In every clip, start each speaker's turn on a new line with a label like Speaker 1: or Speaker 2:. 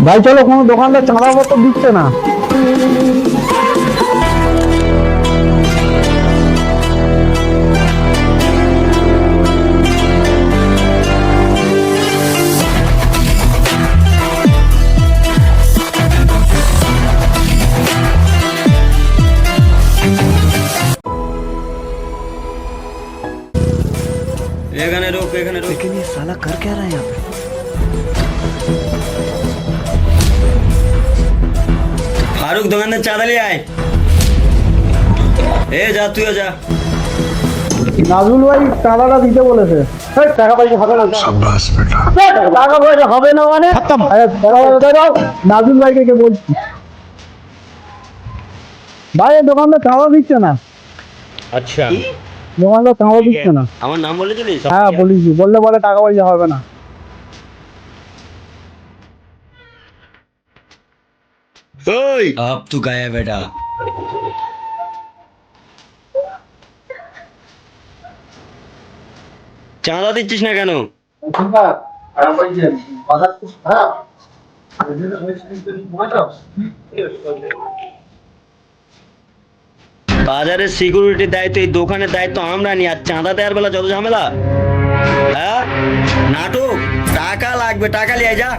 Speaker 1: ভাই চলো, কোনো দোকানদার চাঁদা পত্র দিচ্ছে না।
Speaker 2: এখানে রোক, এখানে রোক।
Speaker 3: लेकिन ये साला कर क्या रहा है यहाँ पे?
Speaker 2: ফারুক দোকানের চাঁদা নিয়ে আয়। এ যা, তুইও যা।
Speaker 1: নাজুল ভাই চাঁদাটা দিতে বলেছে। এই, টাকা পয়সা হবে না।
Speaker 3: शाबाश बेटा।
Speaker 1: টাকা পয়সা হবে না মানে আরে, টাকা পয়সা দাও। নাজুল ভাইকে কে বলছি। ভাই এই দোকানদার চাঁদা দিচ্ছে না।
Speaker 2: আচ্ছা,
Speaker 1: দোকানদার চাঁদা দিচ্ছে না।
Speaker 2: আমার নাম বলেছিলিস?
Speaker 1: হ্যাঁ বলেছি, বললে বলে টাকা পয়সা হবে না।
Speaker 2: ওই আপ তু গায়া বেটা। চাঁদা দিচ্ছিস না কেন? বাজারের সিকিউরিটির দায়িত্ব, এই দোকানের দায়িত্ব আমরা নিই, আর চাঁদা দেওয়ার বেলা যত ঝামেলা। হ্যাঁ, নাটক। টাকা লাগবে, টাকা নিয়ে যা।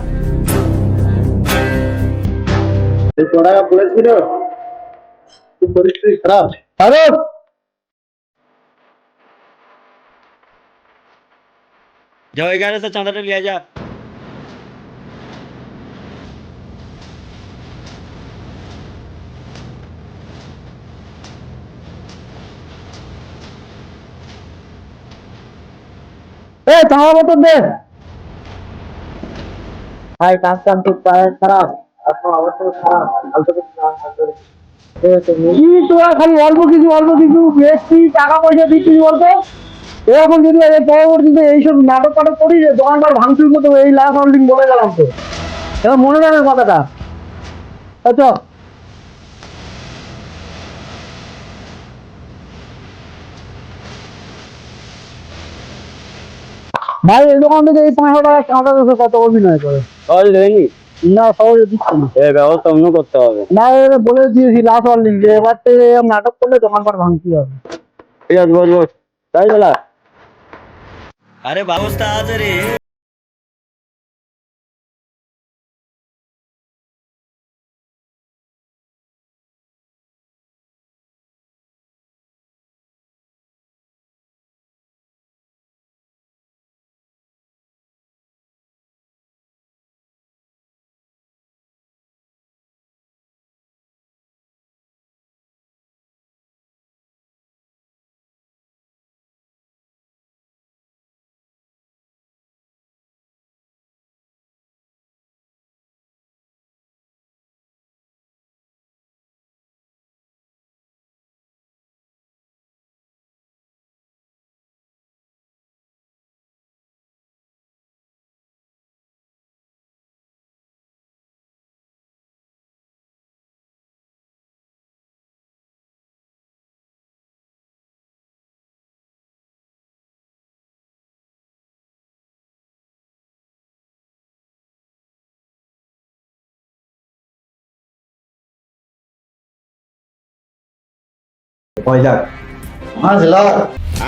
Speaker 1: টাকা পড়েছিল, পরিস্থিতি খারাপ। আরে
Speaker 2: যা, ওই গাড়ি তো চাঁদাটা নিয়ে যা।
Speaker 1: এই চাঁদা পত্র দে। ভাই কাজ কাম তো খারাপ, আপনার অবস্থা খারাপ। কি তোরা খালি অল্প কিছু বেশি টাকা পয়সা দিচ্ছিস বলতো? এরকম যদি এর পরবর্তীতে এইসব নাটক টাটক করি, যে দোকানদার ভাঙচুর করতে হবে, এই লাস্ট হোল্ডিং বলে গেলাম তো। এবার মনে রাখবে কথাটা। আচ্ছা ভাই, এই দোকান থেকে এই 500 টাকা চাঁদা দেশে কত অভিনয় করে।
Speaker 2: সহজ দেয়নি?
Speaker 1: না সহজে দিচ্ছি না।
Speaker 2: এর ব্যবস্থা অন্য করতে হবে।
Speaker 1: না এবারে বলে দিয়েছি লাস্ট হোল্ডিং, যে এবার থেকে এরকম নাটক করলে দোকানপাট ভাঙতে হবে।
Speaker 2: ঠিক আছে, বস বস। তাই বলা। আরে ব্যবস্থা আছে রে।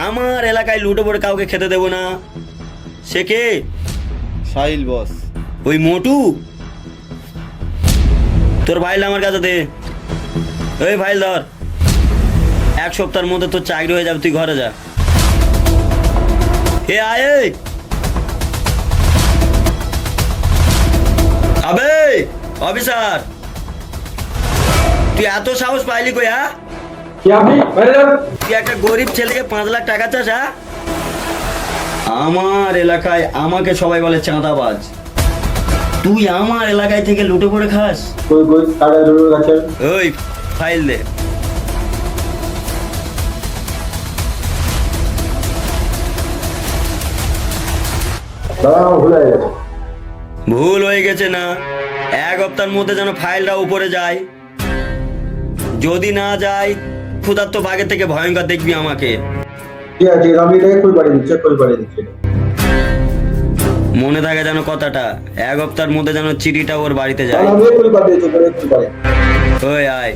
Speaker 2: আমার এলাকায় লুটো পড়ে কাউকে খেতে দেবো না। সে কে?
Speaker 4: সাহিল বস।
Speaker 2: ওই মোটু? তোর ফাইল আমার কাছে দে। ওই ফাইল ধর। 1 সপ্তাহের মধ্যে তোর চাকরি হয়ে যাবে, তুই ঘরে যা। এ আয় এই। আবে অফিসার, তুই এত সাহস পাইলি কই? হ্যাঁ, তুই একটা গরিব ছেলেকে 5 লাখ টাকা চাস? হ্যাঁ, আমার এলাকায় আমাকে সবাই বলে চাঁদাবাজ। তুই আমার এলাকায় থেকে লুটে পড়ে খাস? ওই ফাইল দে। ভুল হয়ে গেছে না? 1 সপ্তাহের মধ্যে যেন ফাইলটা উপরে যায়। যদি না যায়, ক্ষুধার্ত বাঘের থেকে ভয়ঙ্কর দেখবি আমাকে।
Speaker 5: ঠিক আছে, আমি এটাকে ফুল বাড়ি দিচ্ছি।
Speaker 2: মনে থাকে যেন কথাটা, 1 হপ্তার মধ্যে যেন চিঠিটা ওর বাড়িতে যায়। ওই আয়।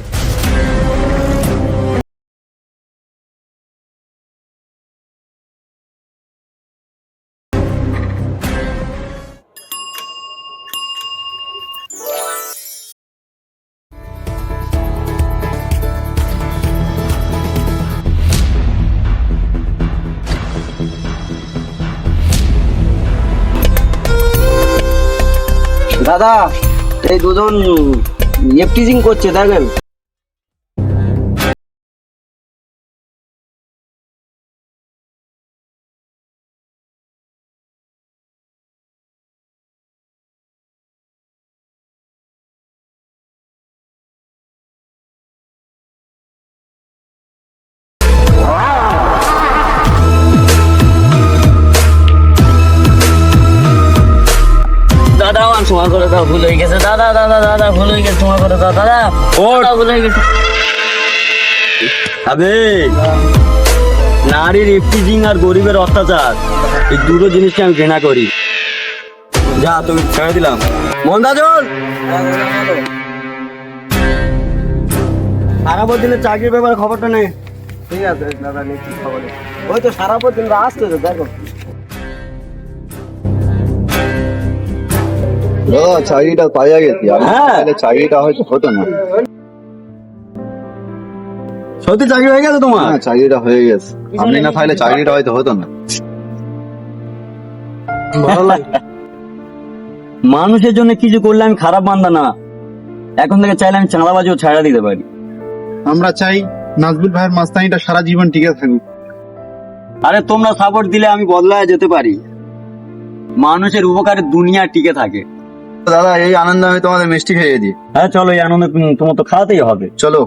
Speaker 5: দাদা এই দুজন এফটিজিং করছে দেখেন। দাদা আমার সময় করে দাও, ভুল হয়ে গেছে দাদা, দাদা দাদা ভুল হয়ে গেছে, সময় করে দাও দাদা, দাদা, ভুল হয়ে গেছে।
Speaker 2: আবে নারীর ইফটিজিং আর গরিবের অত্যাচার, এই দুটো জিনিসকে আমি ঘৃণা করি। যা তুমি ছেড়ে দিলাম। মন্দাজল, সারা দিনের চাকরির ব্যাপারে খবরটা নেই।
Speaker 5: ঠিক আছে দাদা, নিচ্ছি খবর। ওই তো সারা দিন আসছে তো দেখো।
Speaker 4: দাদা চাকরিটা পাইয়া গেছি,
Speaker 2: হ্যাঁ।
Speaker 4: চাকরিটা হয়তো হতো না।
Speaker 2: সত্যি চাকরি হয়ে গেছে তোমার?
Speaker 4: হ্যাঁ চাকরিটা হয়ে গেছে, আপনি না থাকলে চাকরিটা হয়তো হতো না।
Speaker 2: ভালো লাগে। মানুষের জন্য কিছু করলে আমি খারাপ বান্দা না, এখন থেকে চাইলে আমি চাঁদাবাজিও ছাড়া দিতে পারি।
Speaker 4: আমরা চাই নাজবুল ভাইয়ের মাস্তানিটা সারা জীবন টিকে থাকুক।
Speaker 2: আরে তোমরা সাপোর্ট দিলে আমি বদলায় যেতে পারি। মানুষের উপকারে দুনিয়া টিকে থাকে।
Speaker 4: দাদা এই আনন্দে আমি তোমাদের মিষ্টি খাইয়ে দিই।
Speaker 2: হ্যাঁ চলো, এই আনন্দ তোমার তো খাওয়াতেই হবে।
Speaker 4: চলো।